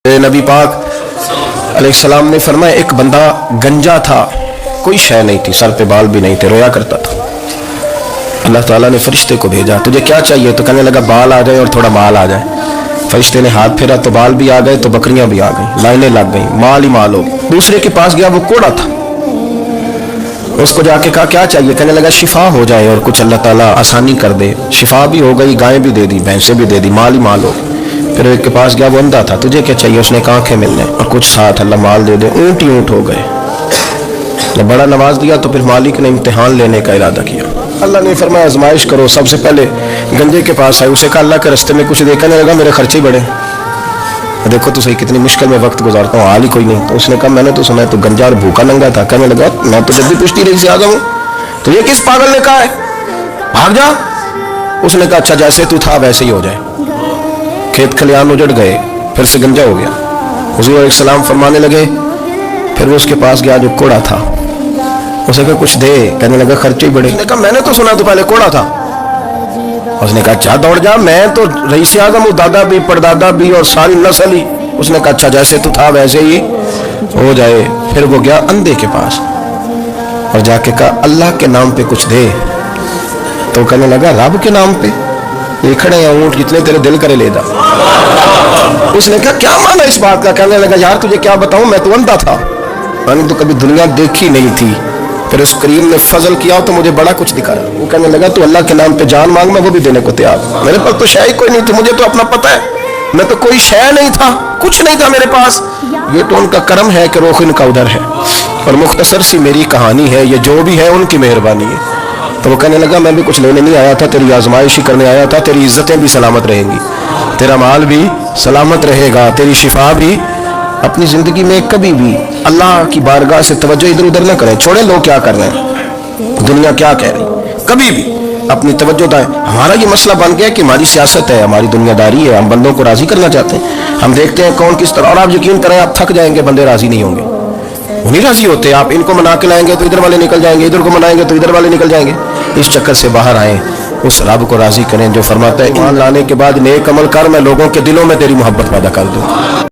नबी पाक अलैहिस्सलाम ने फरमाया एक बंदा गंजा था, कोई शय नहीं थी, सर पे बाल भी नहीं थे, रोया करता था। अल्लाह ताला ने फरिश्ते को भेजा, तुझे क्या चाहिए? तो कहने लगा बाल आ जाए और थोड़ा माल आ जाए। फरिश्ते ने हाथ फेरा तो बाल भी आ गए तो बकरियां भी आ गई, लाइनें लग गई, माल ही माल हो। दूसरे के पास गया, वो कोड़ा था, उसको जाके कहा क्या चाहिए? कहने लगा शिफा हो जाए और कुछ अल्लाह ताला आसानी कर दे। शिफा भी हो गई, गायें भी दे दी, भैंसें भी दे दी, माल ही माल हो। फिर एक के पास गया, वो अंधा था, तुझे क्या चाहिए? उसने कहा आंखें मिलने और कुछ साथ अल्लाह माल दे दे। ऊंट ही ऊंट हो गए। जब बड़ा नवाज दिया तो फिर मालिक ने इम्तिहान लेने का इरादा किया। अल्लाह ने फरमाया आजमाइश करो। सबसे पहले गंजे के पास आए, उसे कहा अल्लाह के रास्ते में कुछ दे। कहने लगा मेरे खर्चे बड़े, देखो तो सही कितनी मुश्किल में वक्त गुजारता हूँ, हाल ही कोई नहीं। तो उसने कहा मैंने तो सुना है तू गंजा और भूखा नंगा था। कहने लगा मैं तो जब भी पुश्ती रही से आ जाऊँ, तो ये किस पागल ने कहा है भाग जा? उसने कहा अच्छा जैसे तू था वैसे ही हो जाए। खेत खलियान उजड़ गए, फिर से गंजा हो गया। हुजूर अलैहिस्सलाम फरमाने लगे, फिर वो उसके पास गया जो कोड़ा था, उसे कहा कुछ दे। कहने लगा खर्चे ही बड़े। उसने कहा मैंने तो सुना तो पहले कोड़ा था। उसने कहा अच्छा दौड़ जा, मैं तो रईस आज़म हूँ, दादा भी परदादा भी और सारी नस्ल ही। उसने कहा अच्छा जैसे तू था वैसे ही हो जाए। फिर वो गया अंधे के पास और जाके कहा अल्लाह के नाम पे कुछ दे। तो कहने लगा रब के नाम पे? ये खड़े हैं ऊँट, जितने तेरे दिल करे ले जा। उसने कहा क्या माना इस बात का? कहने लगा यार तुझे क्या बताऊं, मैं तो अंधा था, मैंने तो कभी दुनिया देखी नहीं थी। फिर उस करीम ने फजल किया तो मुझे बड़ा कुछ दिखाया। वो कहने लगा तू अल्लाह के नाम पे जान मांग, मैं वो भी देने को तैयार। मेरे पास तो शय कोई नहीं थी, मुझे तो अपना पता है, मैं तो कोई शय नहीं था, कुछ नहीं था मेरे पास। ये तो उनका करम है कि रुख इनका उधर है, और मुख्तसर सी मेरी कहानी है, ये जो भी है उनकी मेहरबानी है। तो वो कहने लगा मैं भी कुछ लेने नहीं आया था, तेरी आजमाइश ही करने आया था। तेरी इज्जतें भी सलामत रहेंगी, तेरा माल भी सलामत रहेगा, तेरी शिफा भी। अपनी जिंदगी में कभी भी अल्लाह की बारगाह से तवज्जो इधर उधर ना करें, छोड़े लोग क्या कर रहे हैं, दुनिया क्या कह रही, कभी भी अपनी तवज्जो दाएं। हमारा ये मसला बन गया कि हमारी सियासत है, हमारी दुनियादारी है, हम बंदों को राजी करना चाहते हैं। हम देखते हैं कौन किस तरह, और आप यकीन करें आप थक जाएंगे, बंदे राजी नहीं होंगे, वो नहीं राजी होते। आप इनको मना के लाएंगे तो इधर वाले निकल जाएंगे, इधर को मनाएंगे तो इधर वाले निकल जाएंगे। इस चक्कर से बाहर आए, उस रब को राजी करें जो फरमाता है ईमान लाने के बाद नेक अमल कर, मैं लोगों के दिलों में तेरी मोहब्बत पैदा कर दूं।